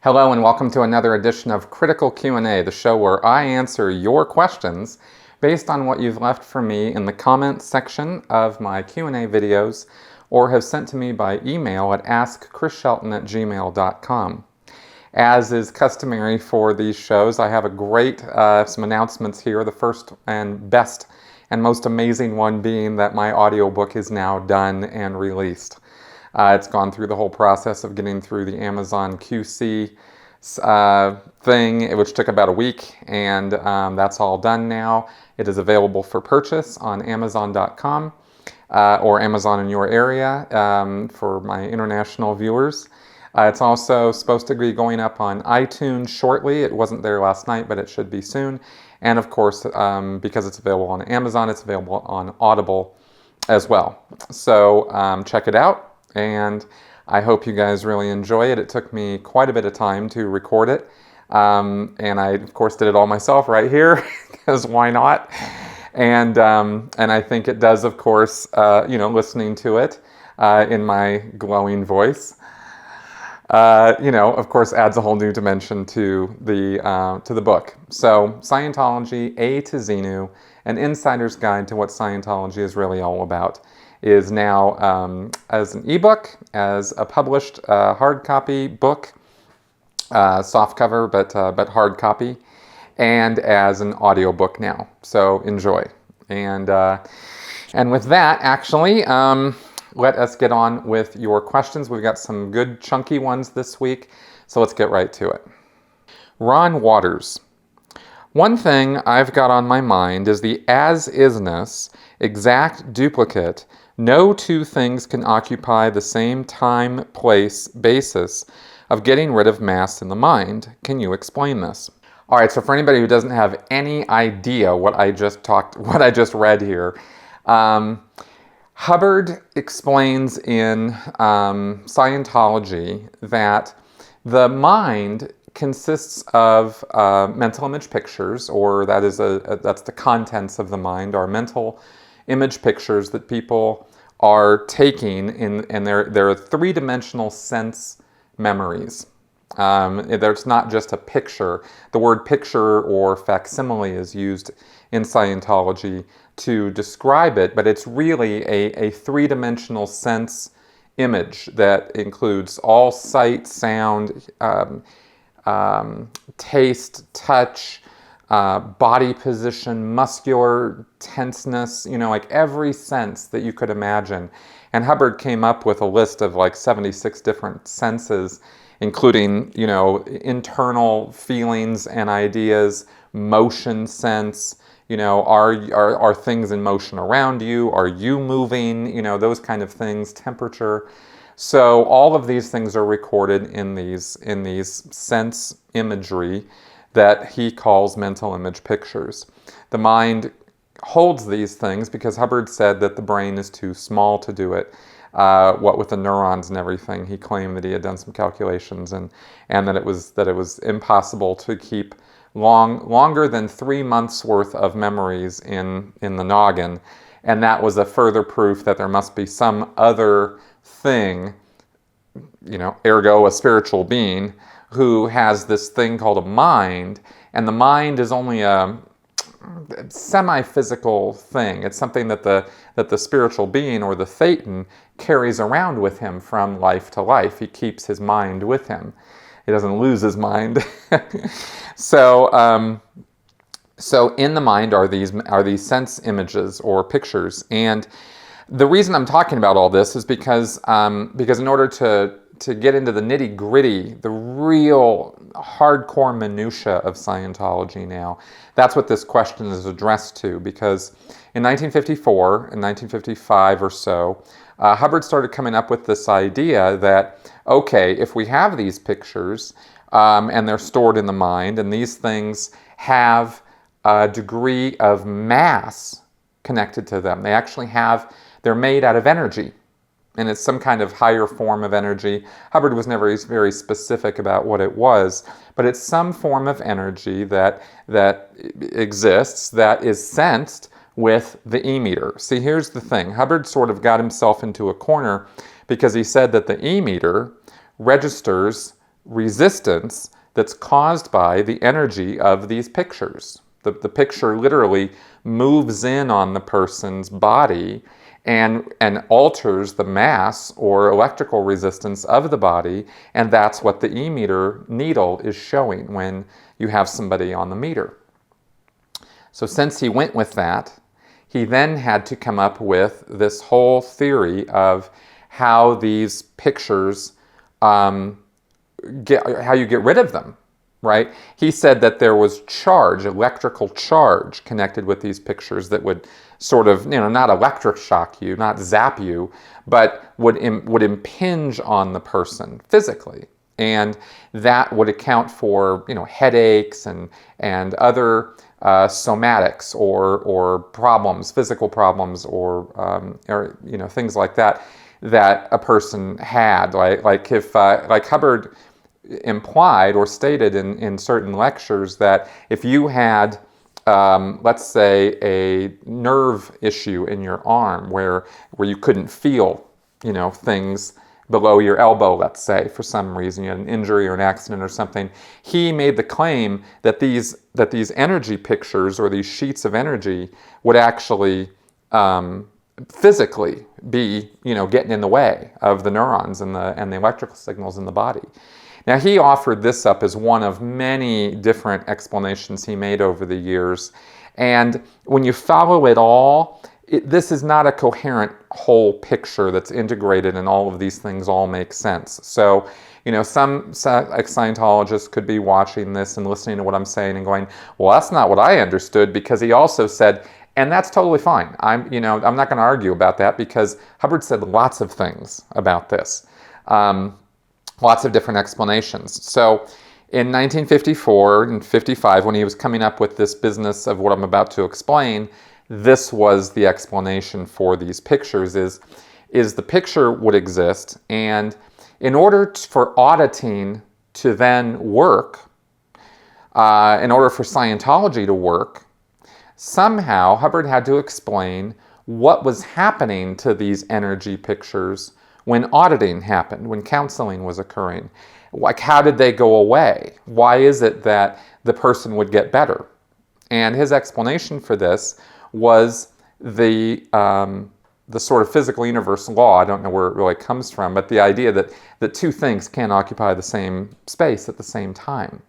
Hello and welcome to another edition of Critical Q&A, the show where I answer your questions based on what you've left for me in the comments section of my Q&A videos or have sent to me by email at askchrisshelton@gmail.com. As is customary for these shows, I have a great some announcements here. The first and best and most amazing one being that my audiobook is now done and released. It's gone through the whole process of getting through the Amazon QC thing, which took about a week, and that's all done now. It is available for purchase on Amazon.com or Amazon in your area for my international viewers. It's also supposed to be going up on iTunes shortly. It wasn't there last night, but it should be soon. And of course, because it's available on Amazon, it's available on Audible as well. So check it out. And I hope you guys really enjoy it. It took me quite a bit of time to record it. And I, of course, did it all myself right here, because why not? And I think it does, of course, listening to it in my glowing voice, of course, adds a whole new dimension to the book. So Scientology, A to Xenu, an insider's guide to what Scientology is really all about, is now as an ebook, as a published hard copy book, soft cover but hard copy, and as an audiobook now. So enjoy. And with that, actually, let us get on with your questions. We've got some good chunky ones this week, so let's get right to it. Ron Waters. One thing I've got on my mind is the as-isness, exact duplicate. No two things can occupy the same time, place, basis of getting rid of mass in the mind. Can you explain this? All right, so for anybody who doesn't have any idea what I just read here, Hubbard explains in Scientology that the mind consists of mental image pictures, or that's the contents of the mind, are mental image pictures that people are taking and they're three-dimensional sense memories. There's not just a picture. The word picture or facsimile is used in Scientology to describe it, but it's really a three-dimensional sense image that includes all sight, sound, taste, touch, body position, muscular tenseness, like every sense that you could imagine. And Hubbard came up with a list of like 76 different senses, including, internal feelings and ideas, motion sense, are things in motion around you? Are you moving? Those kind of things, temperature. So all of these things are recorded in these sense imagery that he calls mental image pictures. The mind holds these things because Hubbard said that the brain is too small to do it. What with the neurons and everything, he claimed that he had done some calculations and that it was impossible to keep longer than 3 months worth of memories in the noggin, and that was a further proof that there must be some other thing, ergo a spiritual being, who has this thing called a mind, and the mind is only a semi-physical thing. It's something that the spiritual being or the Thetan carries around with him from life to life. He keeps his mind with him. He doesn't lose his mind. So in the mind are these sense images or pictures, and the reason I'm talking about all this is because in order to get into the nitty-gritty, the real hardcore minutia of Scientology now, that's what this question is addressed to, because in 1954 and 1955 or so, Hubbard started coming up with this idea that, okay, if we have these pictures and they're stored in the mind, and these things have a degree of mass connected to them, they're made out of energy. And it's some kind of higher form of energy. Hubbard was never very specific about what it was, but it's some form of energy that exists, that is sensed with the e-meter. See, here's the thing. Hubbard sort of got himself into a corner because he said that the e-meter registers resistance that's caused by the energy of these pictures. The picture literally moves in on the person's body and alters the mass or electrical resistance of the body, and that's what the e-meter needle is showing when you have somebody on the meter. So since he went with that, he then had to come up with this whole theory of how these pictures, how you get rid of them, right? He said that there was charge, electrical charge, connected with these pictures that would sort of, not electric shock you, not zap you, but would impinge on the person physically. And that would account for, headaches and other somatics or problems, physical problems, or things like that a person had. Like if like Hubbard implied or stated in certain lectures that if you had let's say a nerve issue in your arm where you couldn't feel things below your elbow, let's say, for some reason, you had an injury or an accident or something, he made the claim that these energy pictures or these sheets of energy would actually physically be getting in the way of the neurons and the electrical signals in the body. Now, he offered this up as one of many different explanations he made over the years. And when you follow it all, this is not a coherent whole picture that's integrated and all of these things all make sense. So, some Scientologists could be watching this and listening to what I'm saying and going, well, that's not what I understood, because he also said, and that's totally fine. I'm not going to argue about that, because Hubbard said lots of things about this. Lots of different explanations. So in 1954 and 55, when he was coming up with this business of what I'm about to explain, this was the explanation for these pictures, is the picture would exist, and in order for auditing to then work, in order for Scientology to work, somehow Hubbard had to explain what was happening to these energy pictures when auditing happened, when counseling was occurring. Like, how did they go away? Why is it that the person would get better? And his explanation for this was the sort of physical universe law. I don't know where it really comes from, but the idea that two things can't occupy the same space at the same time.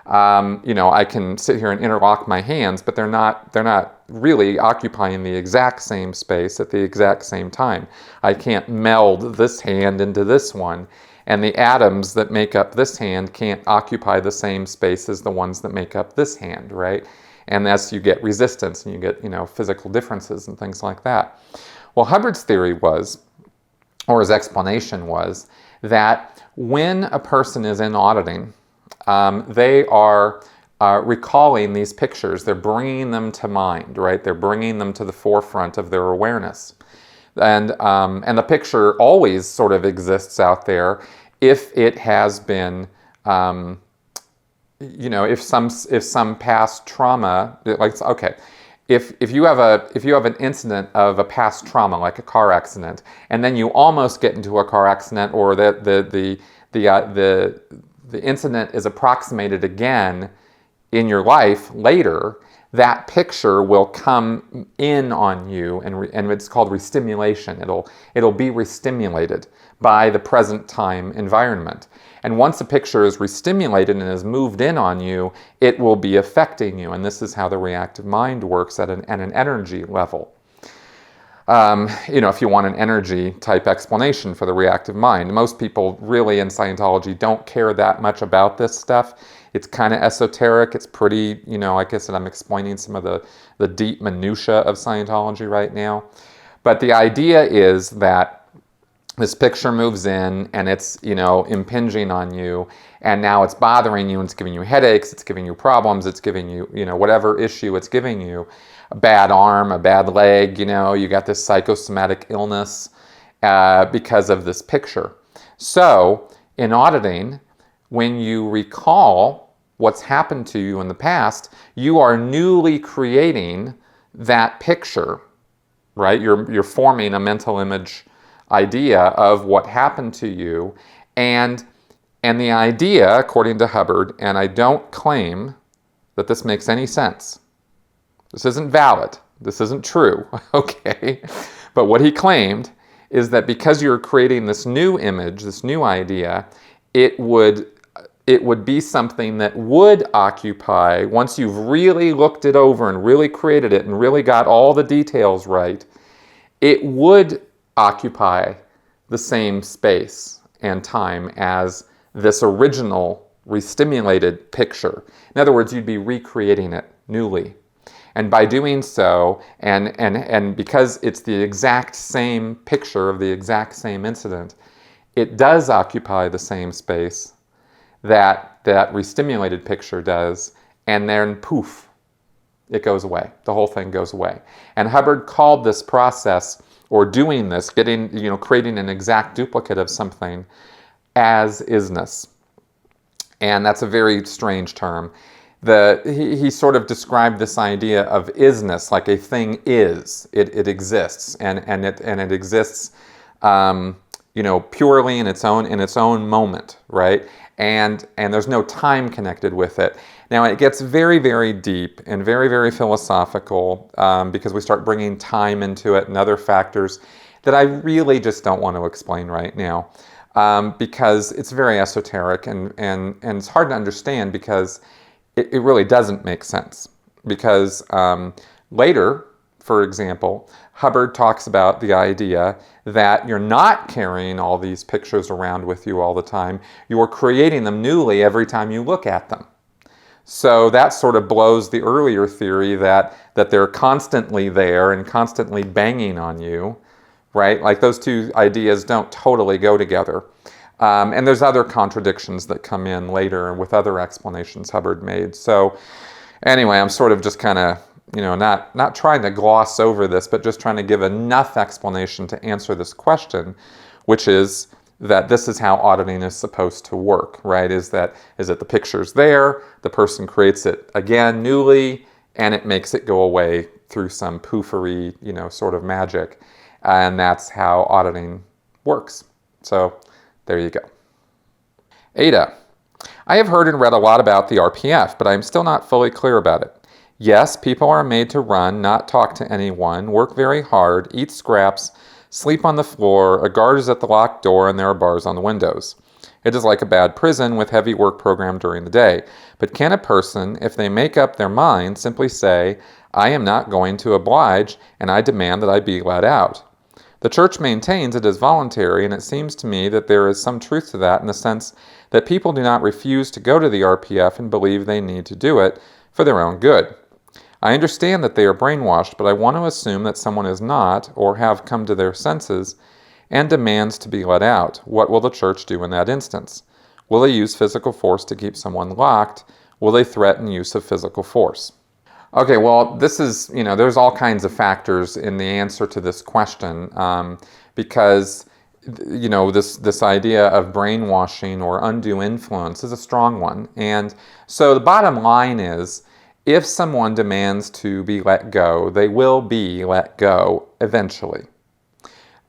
I can sit here and interlock my hands, but they're not really occupying the exact same space at the exact same time. I can't meld this hand into this one, and the atoms that make up this hand can't occupy the same space as the ones that make up this hand, right? And as you get resistance and you get, physical differences and things like that. Well, Hubbard's theory was, or his explanation was, that when a person is in auditing, they are recalling these pictures. They're bringing them to mind, right? They're bringing them to the forefront of their awareness. And the picture always sort of exists out there if it has been, if some past trauma, like, okay, if you have an incident of a past trauma, like a car accident, and then you almost get into a car accident, or the incident is approximated again in your life later, that picture will come in on you, and it's called restimulation. It'll be restimulated by the present time environment. And once a picture is restimulated and is moved in on you, it will be affecting you. And this is how the reactive mind works at an energy level. If you want an energy type explanation for the reactive mind. Most people really in Scientology don't care that much about this stuff. It's kind of esoteric. It's pretty, like I said, I'm explaining some of the deep minutia of Scientology right now. But the idea is that this picture moves in and it's, impinging on you, and now it's bothering you, and it's giving you headaches, it's giving you problems, it's giving you, whatever issue it's giving you. A bad arm, a bad leg, you got this psychosomatic illness because of this picture. So, in auditing, when you recall what's happened to you in the past, you are newly creating that picture, right? You're forming a mental image idea of what happened to you, and And the idea, according to Hubbard, and I don't claim that this makes any sense. This isn't valid. This isn't true, okay? But what he claimed is that because you're creating this new image, this new idea, it would be something that would occupy, once you've really looked it over and really created it and really got all the details right, it would occupy the same space and time as this original re-stimulated picture. In other words, you'd be recreating it newly. And by doing so, and because it's the exact same picture of the exact same incident, it does occupy the same space that re-stimulated picture does, and then poof, it goes away. The whole thing goes away. And Hubbard called this process, or doing this, creating an exact duplicate of something, as isness. And that's a very strange term. He sort of described this idea of isness, like a thing is, it exists, and it exists, purely in its own moment, right? And there's no time connected with it. Now it gets very, very deep and very, very philosophical because we start bringing time into it and other factors that I really just don't want to explain right now. Because it's very esoteric and it's hard to understand because it really doesn't make sense. Because later, for example, Hubbard talks about the idea that you're not carrying all these pictures around with you all the time. You're creating them newly every time you look at them. So that sort of blows the earlier theory that they're constantly there and constantly banging on you. Right? Like those two ideas don't totally go together. And there's other contradictions that come in later and with other explanations Hubbard made. So anyway, I'm sort of just kind of, not trying to gloss over this, but just trying to give enough explanation to answer this question, which is that this is how auditing is supposed to work, right? Is that the picture's there, the person creates it again newly, and it makes it go away through some poofery, sort of magic. And that's how auditing works. So there you go. Ada, I have heard and read a lot about the RPF, but I'm still not fully clear about it. Yes, people are made to run, not talk to anyone, work very hard, eat scraps, sleep on the floor, a guard is at the locked door, and there are bars on the windows. It is like a bad prison with heavy work program during the day. But can a person, if they make up their mind, simply say, I am not going to oblige, and I demand that I be let out? The church maintains it is voluntary, and it seems to me that there is some truth to that in the sense that people do not refuse to go to the RPF and believe they need to do it for their own good. I understand that they are brainwashed, but I want to assume that someone is not, or have come to their senses, and demands to be let out. What will the church do in that instance? Will they use physical force to keep someone locked? Will they threaten use of physical force? Okay, well, this is, there's all kinds of factors in the answer to this question because, this idea of brainwashing or undue influence is a strong one. And so the bottom line is, if someone demands to be let go, they will be let go eventually.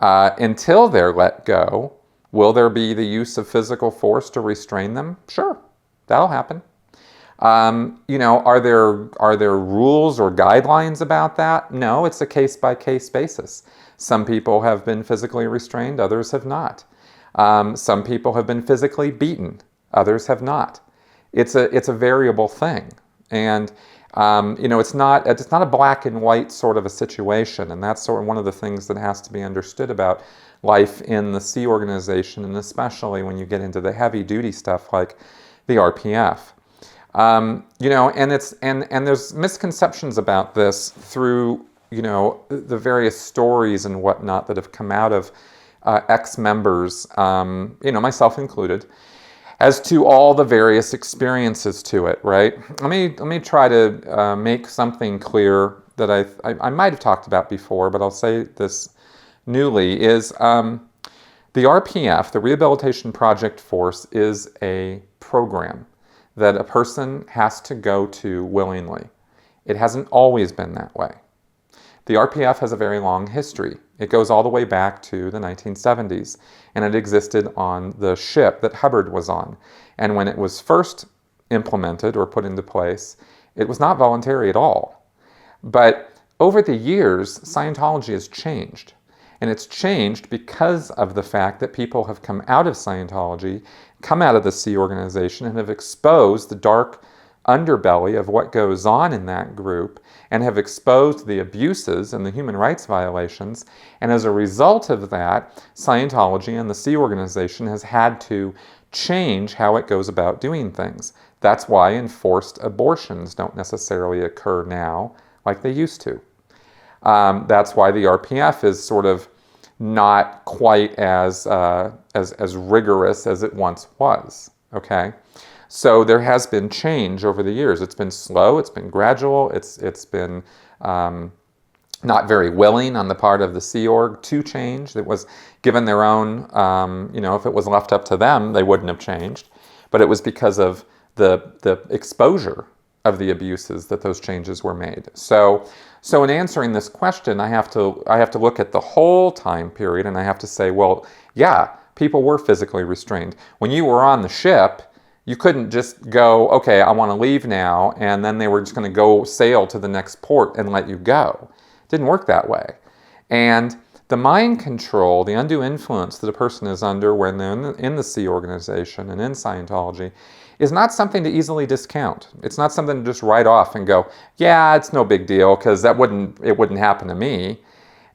Until they're let go, will there be the use of physical force to restrain them? Sure, that'll happen. Are there rules or guidelines about that? No, it's a case-by-case basis. Some people have been physically restrained, others have not. Some people have been physically beaten, others have not. It's a variable thing, and it's not a black and white sort of a situation, and that's sort of one of the things that has to be understood about life in the Sea organization, and especially when you get into the heavy-duty stuff like the RPF. And there's misconceptions about this through, the various stories and whatnot that have come out of ex-members, myself included, as to all the various experiences to it, right? Let me try to make something clear that I might have talked about before, but I'll say this newly, is the RPF, the Rehabilitation Project Force, is a program that a person has to go to willingly. It hasn't always been that way. The RPF has a very long history. It goes all the way back to the 1970s, and it existed on the ship that Hubbard was on. And when it was first implemented or put into place, it was not voluntary at all. But over the years, Scientology has changed. And it's changed because of the fact that people have come out of Scientology, come out of the Sea organization, and have exposed the dark underbelly of what goes on in that group, and have exposed the abuses and the human rights violations. And as a result of that, Scientology and the Sea organization has had to change how it goes about doing things. That's why enforced abortions don't necessarily occur now like they used to. That's why the RPF is sort of not quite as rigorous as it once was. Okay, so there has been change over the years. It's been slow. It's been gradual. It's been not very willing on the part of the Sea Org to change. It was given their own. If it was left up to them, they wouldn't have changed. But it was because of the exposure of the abuses that those changes were made. So in answering this question, I have to look at the whole time period, and I have to say, well, yeah, people were physically restrained. When you were on the ship, you couldn't just go, okay, I want to leave now, and then they were just going to go sail to the next port and let you go. It didn't work that way. And the mind control, the undue influence that a person is under when they're in the Sea organization and in Scientology, is not something to easily discount. It's not something to just write off and go, yeah, it's no big deal, because it wouldn't happen to me,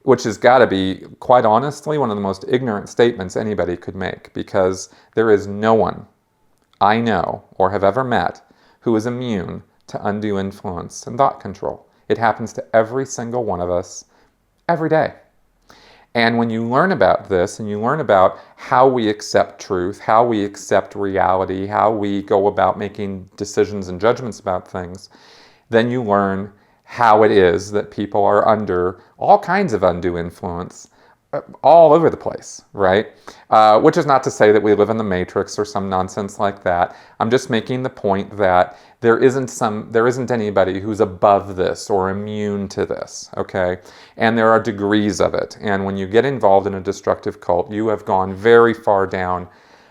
which has got to be, quite honestly, one of the most ignorant statements anybody could make, because there is no one I know or have ever met who is immune to undue influence and thought control. It happens to every single one of us every day. And when you learn about this, and you learn about how we accept truth, how we accept reality, how we go about making decisions and judgments about things, then you learn how it is that people are under all kinds of undue influence all over the place, right? Which is not to say that we live in the Matrix or some nonsense like that. I'm just making the point that there isn't anybody who's above this or immune to this, okay? And there are degrees of it. And when you get involved in a destructive cult, you have gone very far down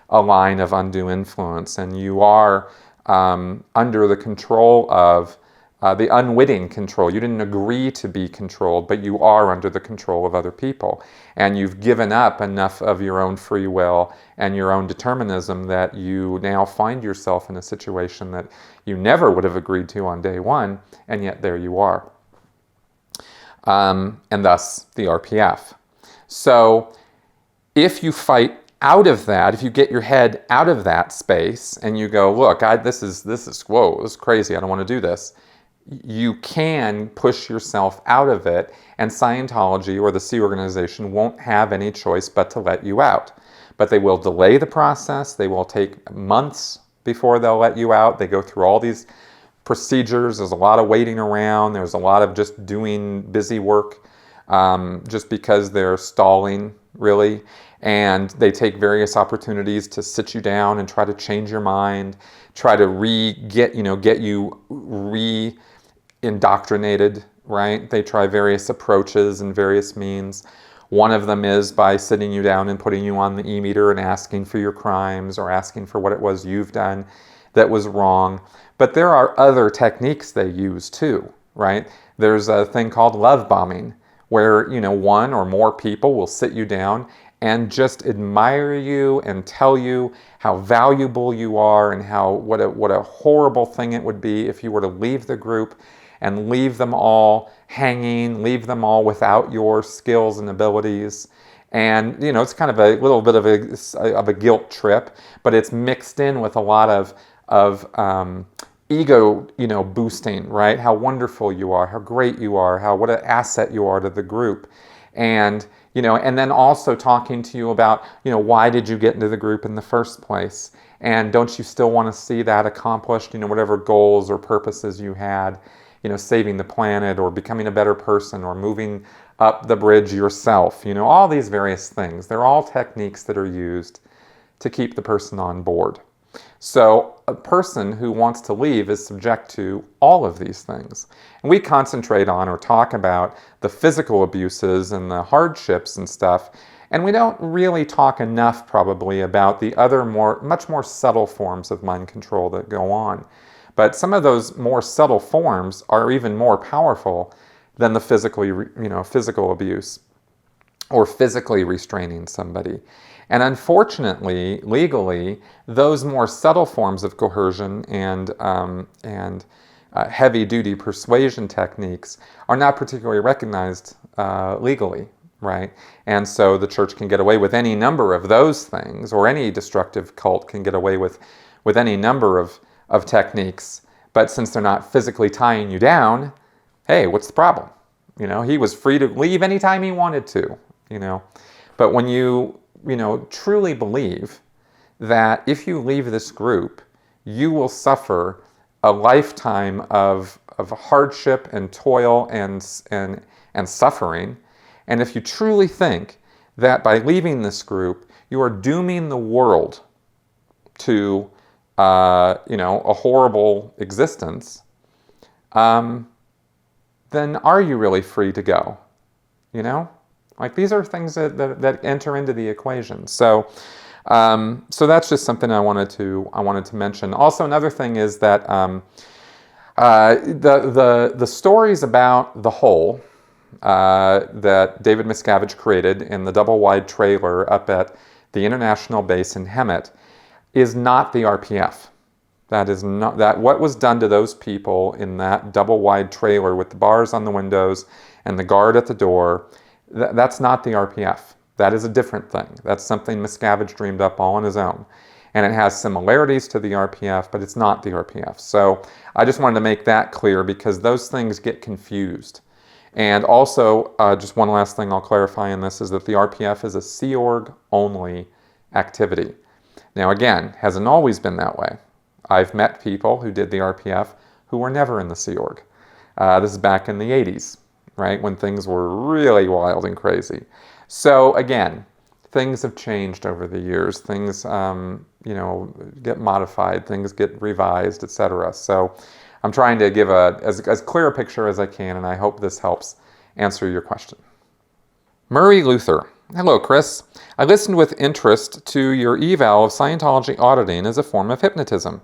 a line of undue influence, and you are under the control of the unwitting control. You didn't agree to be controlled, but you are under the control of other people. And you've given up enough of your own free will and your own determinism that you now find yourself in a situation that you never would have agreed to on day one, and yet there you are. And thus the RPF. So if you fight out of that, if you get your head out of that space and you go, look, this is crazy, I don't want to do this, you can push yourself out of it, and Scientology or the Sea organization won't have any choice but to let you out. But they will delay the process. They will take months before they'll let you out. They go through all these procedures. There's a lot of waiting around. There's a lot of just doing busy work just because they're stalling, really. And they take various opportunities to sit you down and try to change your mind, try to get you indoctrinated, right? They try various approaches and various means. One of them is by sitting you down and putting you on the e-meter and asking for your crimes or asking for what it was you've done that was wrong. But there are other techniques they use too, right? There's a thing called love bombing, where one or more people will sit you down and just admire you and tell you how valuable you are and what a horrible thing it would be if you were to leave the group and leave them all hanging, leave them all without your skills and abilities. And it's kind of a little bit of a guilt trip, but it's mixed in with a lot of ego, boosting, right? How wonderful you are, how great you are, what an asset you are to the group. And and then also talking to you about, why did you get into the group in the first place? And don't you still want to see that accomplished, whatever goals or purposes you had, saving the planet or becoming a better person or moving up the bridge yourself, all these various things. They're all techniques that are used to keep the person on board. So a person who wants to leave is subject to all of these things. And we concentrate on or talk about the physical abuses and the hardships and stuff, and we don't really talk enough probably about the other much more subtle forms of mind control that go on. But some of those more subtle forms are even more powerful than the physical abuse or physically restraining somebody. And unfortunately, legally, those more subtle forms of coercion and heavy-duty persuasion techniques are not particularly recognized legally, right? And so the church can get away with any number of those things, or any destructive cult can get away with any number of techniques. But since they're not physically tying you down, hey, what's the problem? He was free to leave anytime he wanted to, But when you truly believe that if you leave this group, you will suffer a lifetime of hardship and toil and suffering, and if you truly think that by leaving this group, you are dooming the world to a horrible existence, then are you really free to go? Like, these are things that enter into the equation. So that's just something I wanted to mention. Also, another thing is that the stories about the hole that David Miscavige created in the double-wide trailer up at the International Base in Hemet is not the RPF. That is not what was done to those people in that double-wide trailer with the bars on the windows and the guard at the door. That's not the RPF. That is a different thing. That's something Miscavige dreamed up all on his own. And it has similarities to the RPF, but it's not the RPF. So I just wanted to make that clear, because those things get confused. And also, just one last thing I'll clarify in this is that the RPF is a Sea Org only activity. Now again, hasn't always been that way. I've met people who did the RPF who were never in the Sea Org. This is back in the 80s. Right, when things were really wild and crazy. So again, things have changed over the years. Things, get modified. Things get revised, etc. So I'm trying to give as clear a picture as I can, and I hope this helps answer your question. Murray Luther. Hello, Chris. I listened with interest to your eval of Scientology auditing as a form of hypnotism.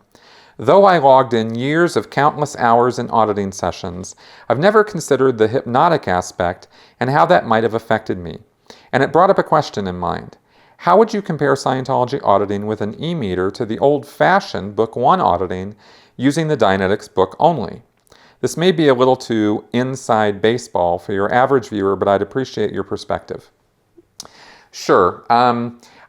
Though I logged in years of countless hours in auditing sessions, I've never considered the hypnotic aspect and how that might have affected me. And it brought up a question in mind. How would you compare Scientology auditing with an e-meter to the old-fashioned Book 1 auditing using the Dianetics book only? This may be a little too inside baseball for your average viewer, but I'd appreciate your perspective. Sure.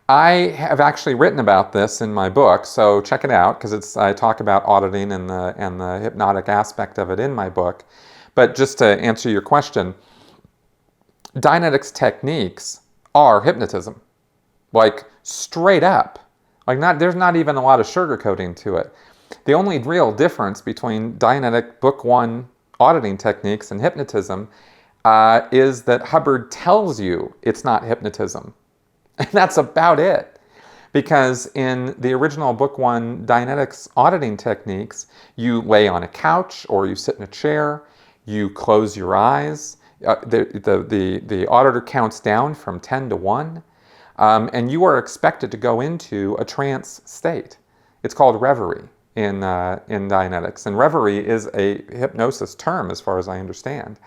I have actually written about this in my book, so check it out, because I talk about auditing and the hypnotic aspect of it in my book. But just to answer your question, Dianetics techniques are hypnotism, like straight up. Like there's not even a lot of sugarcoating to it. The only real difference between Dianetic Book 1 auditing techniques and hypnotism is that Hubbard tells you it's not hypnotism. And that's about it. Because in the original Book 1 Dianetics auditing techniques, you lay on a couch or you sit in a chair, you close your eyes, the auditor counts down from 10 to 1, and you are expected to go into a trance state. It's called reverie in Dianetics. And reverie is a hypnosis term as far as I understand.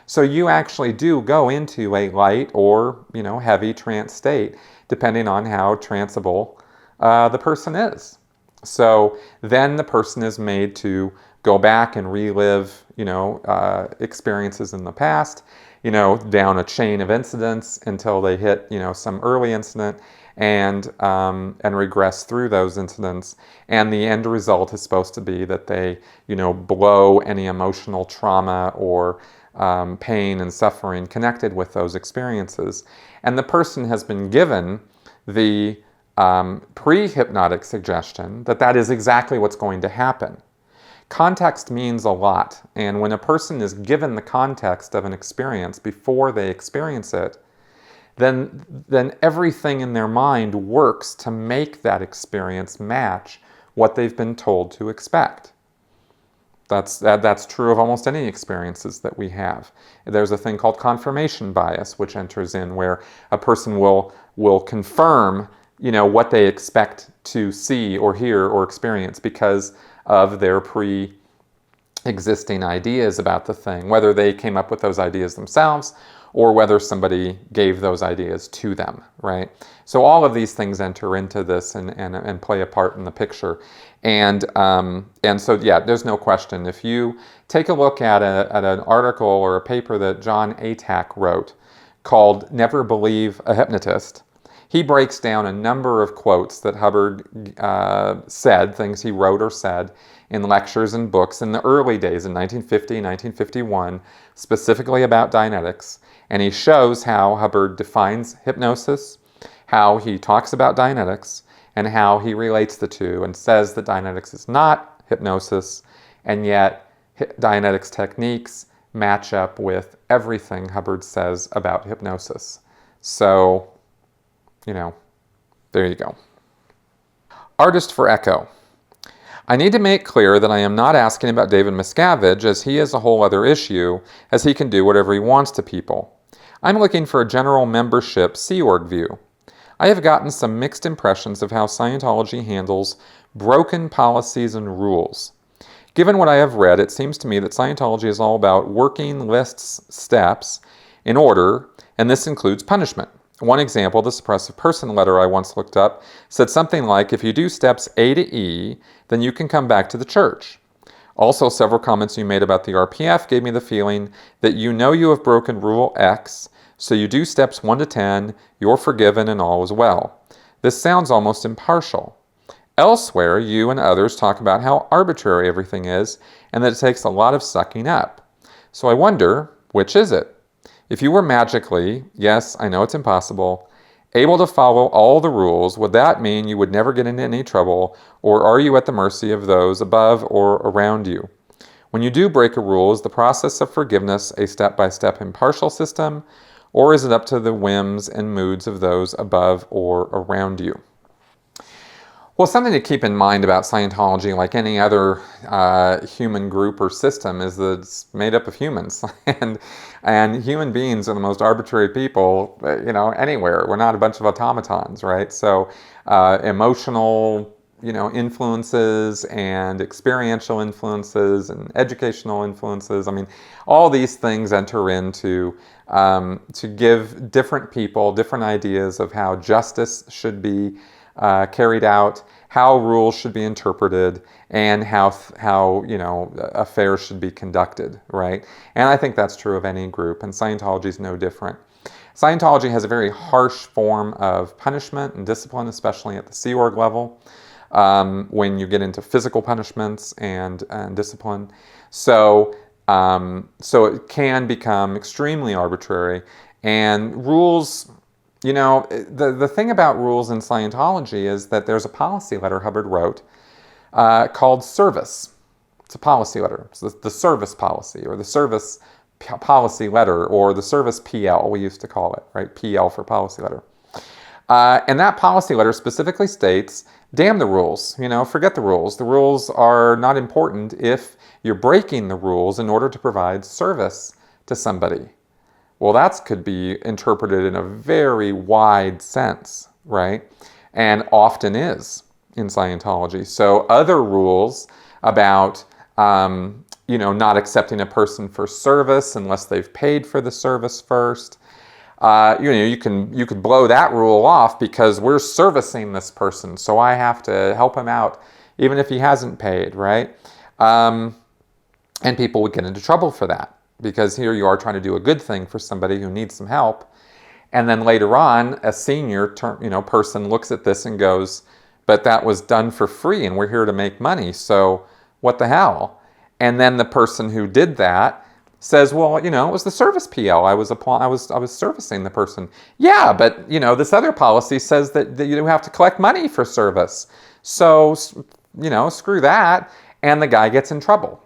So you actually do go into a light or, heavy trance state, depending on how tranceable the person is. So then the person is made to go back and relive, experiences in the past, down a chain of incidents until they hit, some early incident and regress through those incidents. And the end result is supposed to be that they, blow any emotional trauma or pain and suffering connected with those experiences. And the person has been given the pre-hypnotic suggestion that is exactly what's going to happen. Context means a lot, and when a person is given the context of an experience before they experience it, then everything in their mind works to make that experience match what they've been told to expect. That's true of almost any experiences that we have. There's a thing called confirmation bias, which enters in where a person will confirm, what they expect to see or hear or experience because of their pre-existing ideas about the thing, whether they came up with those ideas themselves or whether somebody gave those ideas to them, right? So all of these things enter into this and play a part in the picture. And so, yeah, there's no question. If you take a look at an article or a paper that John Atack wrote called Never Believe a Hypnotist, he breaks down a number of quotes that Hubbard said, things he wrote or said in lectures and books in the early days in 1950, 1951, specifically about Dianetics. And he shows how Hubbard defines hypnosis, how he talks about Dianetics, and how he relates the two and says that Dianetics is not hypnosis, and yet Dianetics techniques match up with everything Hubbard says about hypnosis. So, there you go. Artist for Echo. I need to make clear that I am not asking about David Miscavige, as he is a whole other issue, as he can do whatever he wants to people. I'm looking for a general membership Sea Org view. I have gotten some mixed impressions of how Scientology handles broken policies and rules. Given what I have read, it seems to me that Scientology is all about working lists steps in order, and this includes punishment. One example, the suppressive person letter I once looked up, said something like, if you do steps A to E, then you can come back to the church. Also, several comments you made about the RPF gave me the feeling that you have broken rule X, so you do steps 1 to 10, you're forgiven and all is well. This sounds almost impartial. Elsewhere, you and others talk about how arbitrary everything is and that it takes a lot of sucking up. So I wonder, which is it? If you were magically, yes, I know it's impossible, able to follow all the rules, would that mean you would never get into any trouble, or are you at the mercy of those above or around you? When you do break a rule, is the process of forgiveness a step-by-step impartial system, or is it up to the whims and moods of those above or around you? Well, something to keep in mind about Scientology, like any other human group or system, is that it's made up of humans. and human beings are the most arbitrary people, anywhere. We're not a bunch of automatons, right? So emotional, influences and experiential influences and educational influences. I mean, all these things enter into to give different people different ideas of how justice should be carried out, how rules should be interpreted, and how affairs should be conducted, right? And I think that's true of any group, and Scientology is no different. Scientology has a very harsh form of punishment and discipline, especially at the Sea Org level, when you get into physical punishments and discipline. So it can become extremely arbitrary, and rules. The thing about rules in Scientology is that there's a policy letter Hubbard wrote called Service. It's a policy letter. It's the service policy, or the service policy letter, or the service PL, we used to call it, right? PL for policy letter. And that policy letter specifically states, damn the rules, forget the rules. The rules are not important if you're breaking the rules in order to provide service to somebody. Well, that could be interpreted in a very wide sense, right? And often is in Scientology. So other rules about, not accepting a person for service unless they've paid for the service first. You could blow that rule off because we're servicing this person, so I have to help him out even if he hasn't paid, right? And people would get into trouble for that, because here you are trying to do a good thing for somebody who needs some help. And then later on, a senior person looks at this and goes, but that was done for free and we're here to make money, so what the hell? And then the person who did that says, well, it was the service PL. I was servicing the person. Yeah, but this other policy says that you have to collect money for service. So, screw that. And the guy gets in trouble.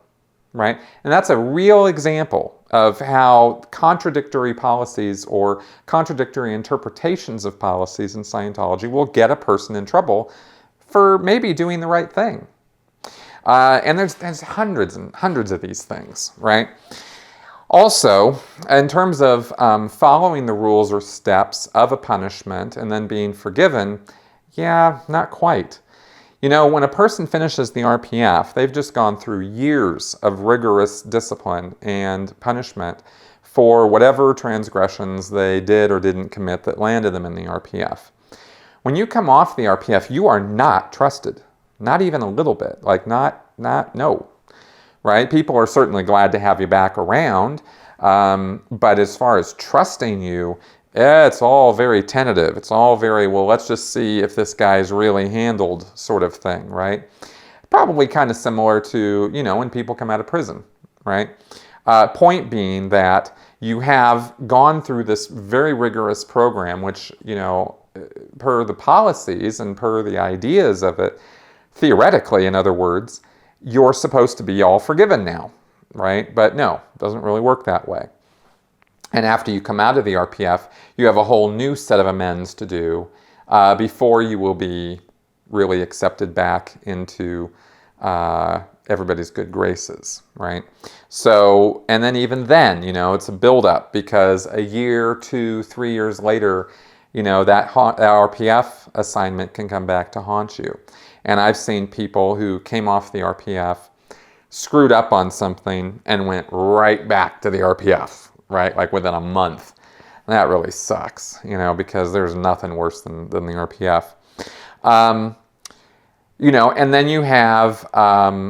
Right? And that's a real example of how contradictory policies or contradictory interpretations of policies in Scientology will get a person in trouble for maybe doing the right thing. And there's hundreds and hundreds of these things, right? Also, in terms of following the rules or steps of a punishment and then being forgiven, yeah, not quite. You know, when a person finishes the RPF, they've just gone through years of rigorous discipline and punishment for whatever transgressions they did or didn't commit that landed them in the RPF. When you come off the RPF, you are not trusted, not even a little bit, like no, right? People are certainly glad to have you back around, but as far as trusting you, it's all very tentative. It's all very, well, let's just see if this guy's really handled sort of thing, right? Probably kind of similar to, you know, when people come out of prison, right? Point being that you have gone through this very rigorous program, which, you know, per the policies and per the ideas of it, theoretically, in other words, you're supposed to be all forgiven now, right? But no, it doesn't really work that way. And after you come out of the RPF, you have a whole new set of amends to do before you will be really accepted back into everybody's good graces, right? So, and then even then, you know, it's a buildup because a year, 2, 3 years later, you know, that RPF assignment can come back to haunt you. And I've seen people who came off the RPF, screwed up on something, and went right back to the RPF, right? Like within a month. And that really sucks, you know, because there's nothing worse than the RPF. You know, and then you have,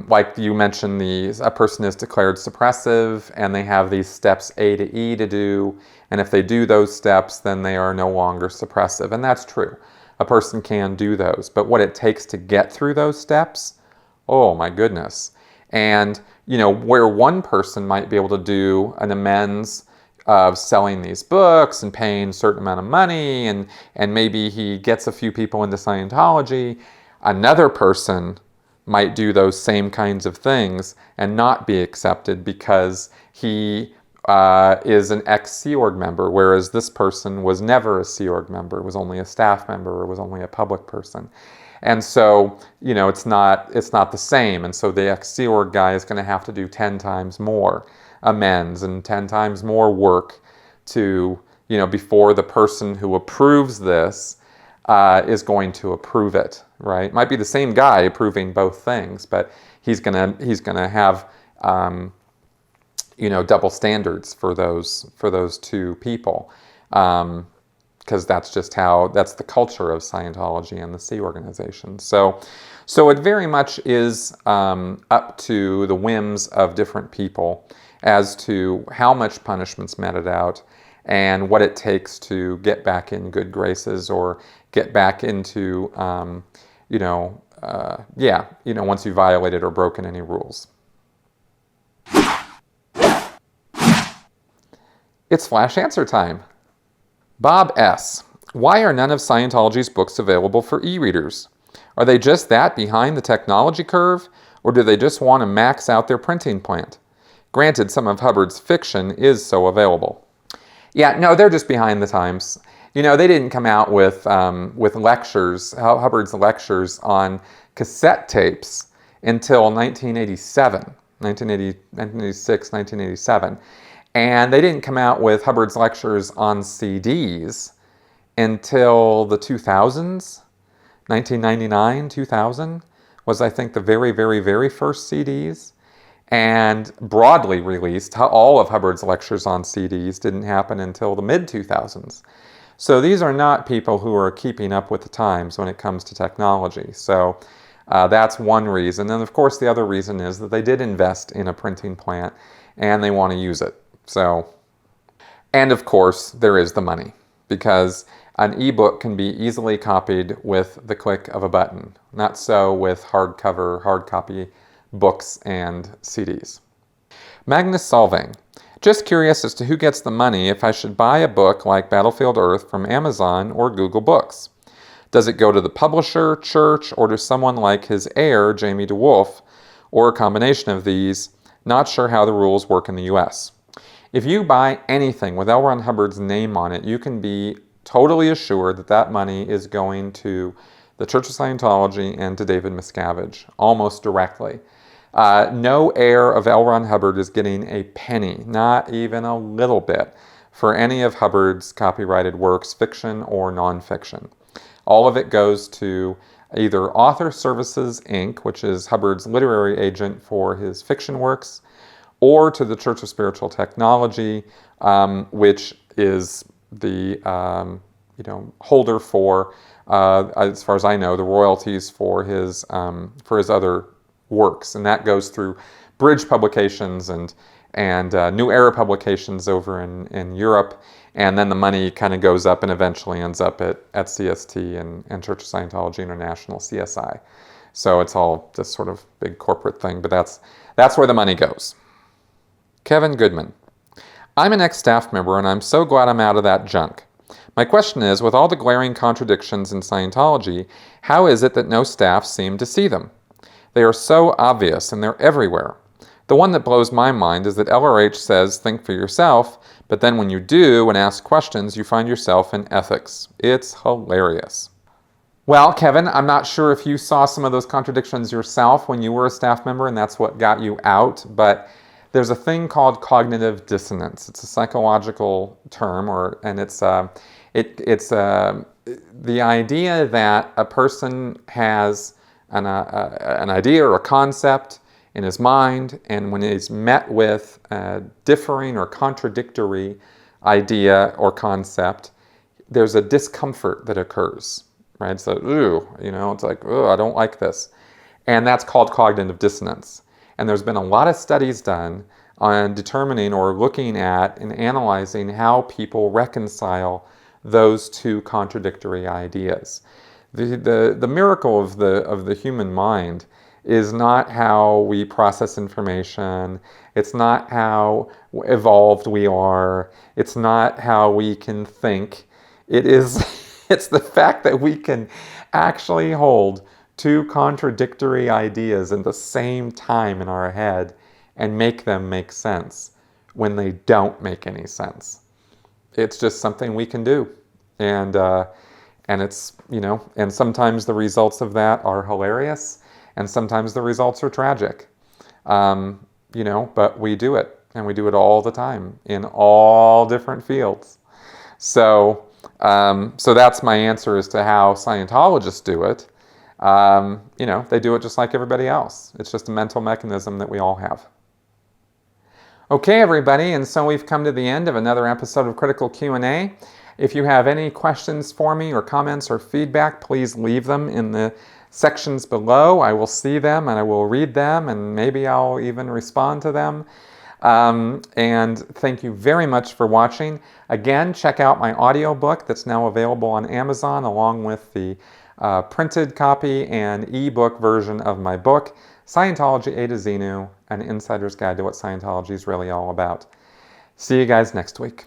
like you mentioned, a person is declared suppressive, and they have these steps A to E to do. And if they do those steps, then they are no longer suppressive. And that's true. A person can do those. But what it takes to get through those steps, oh my goodness. And, you know, where one person might be able to do an amends of selling these books and paying a certain amount of money, and maybe he gets a few people into Scientology, another person might do those same kinds of things and not be accepted because he is an ex-Sea Org member, whereas this person was never a Sea Org member, was only a staff member, or was only a public person. And so, you know, it's not the same. And so the ex-Sea Org guy is going to have to do 10 times more amends and 10 times more work to, you know, before the person who approves this is going to approve it, right? Might be the same guy approving both things, but he's gonna have you know, double standards for those two people, because that's the culture of Scientology and the Sea organization. So it very much is up to the whims of different people as to how much punishment's meted out and what it takes to get back in good graces or get back into, you know, once you violated or broken any rules. It's Flash Answer time. Bob S. Why are none of Scientology's books available for e-readers? Are they just that behind the technology curve, or do they just want to max out their printing plant? Granted, some of Hubbard's fiction is so available. Yeah, no, they're just behind the times. You know, they didn't come out with lectures, Hubbard's lectures on cassette tapes until 1986, 1987. And they didn't come out with Hubbard's lectures on CDs until the 2000s. 1999, 2000 was, I think, the very, very, very first CDs. And broadly released, all of Hubbard's lectures on CDs didn't happen until the mid-2000s. So these are not people who are keeping up with the times when it comes to technology. So that's one reason. And of course, the other reason is that they did invest in a printing plant and they want to use it. So, and of course, there is the money, because an ebook can be easily copied with the click of a button. Not so with hard copy books and CDs. Magnus Solving. Just curious as to who gets the money if I should buy a book like Battlefield Earth from Amazon or Google Books. Does it go to the publisher, church, or to someone like his heir, Jamie DeWolf, or a combination of these? Not sure how the rules work in the US. If you buy anything with L. Ron Hubbard's name on it, you can be totally assured that that money is going to the Church of Scientology and to David Miscavige, almost directly. No heir of L. Ron Hubbard is getting a penny, not even a little bit, for any of Hubbard's copyrighted works, fiction or nonfiction. All of it goes to either Author Services, Inc., which is Hubbard's literary agent for his fiction works, or to the Church of Spiritual Technology, which is the holder for, as far as I know, the royalties for his other works, and that goes through Bridge Publications and New Era Publications over in Europe, and then the money kind of goes up and eventually ends up at CST and Church of Scientology International, CSI. So it's all this sort of big corporate thing, but that's where the money goes. Kevin Goodman. I'm an ex-staff member and I'm so glad I'm out of that junk. My question is, with all the glaring contradictions in Scientology, how is it that no staff seem to see them? They are so obvious and they're everywhere. The one that blows my mind is that LRH says, think for yourself, but then when you do and ask questions, you find yourself in ethics. It's hilarious. Well, Kevin, I'm not sure if you saw some of those contradictions yourself when you were a staff member and that's what got you out, but there's a thing called cognitive dissonance. It's a psychological term, and it's the idea that a person has an idea or a concept in his mind, and when he's met with a differing or contradictory idea or concept, there's a discomfort that occurs, right? So, it's like, I don't like this. And that's called cognitive dissonance. And there's been a lot of studies done on determining or looking at and analyzing how people reconcile those two contradictory ideas. The miracle of the human mind is not how we process information. It's not how evolved we are. It's not how we can think. It's the fact that we can actually hold two contradictory ideas at the same time in our head and make them make sense when they don't make any sense. It's just something we can do. And it's, and sometimes the results of that are hilarious and sometimes the results are tragic. But we do it, and we do it all the time in all different fields. So that's my answer as to how Scientologists do it. They do it just like everybody else. It's just a mental mechanism that we all have. Okay, everybody, and so we've come to the end of another episode of Critical Q&A. If you have any questions for me or comments or feedback, please leave them in the sections below. I will see them and I will read them, and maybe I'll even respond to them. And thank you very much for watching. Again, check out my audiobook that's now available on Amazon, along with the printed copy and ebook version of my book, Scientology A to Xenu, An Insider's Guide to What Scientology is Really All About. See you guys next week.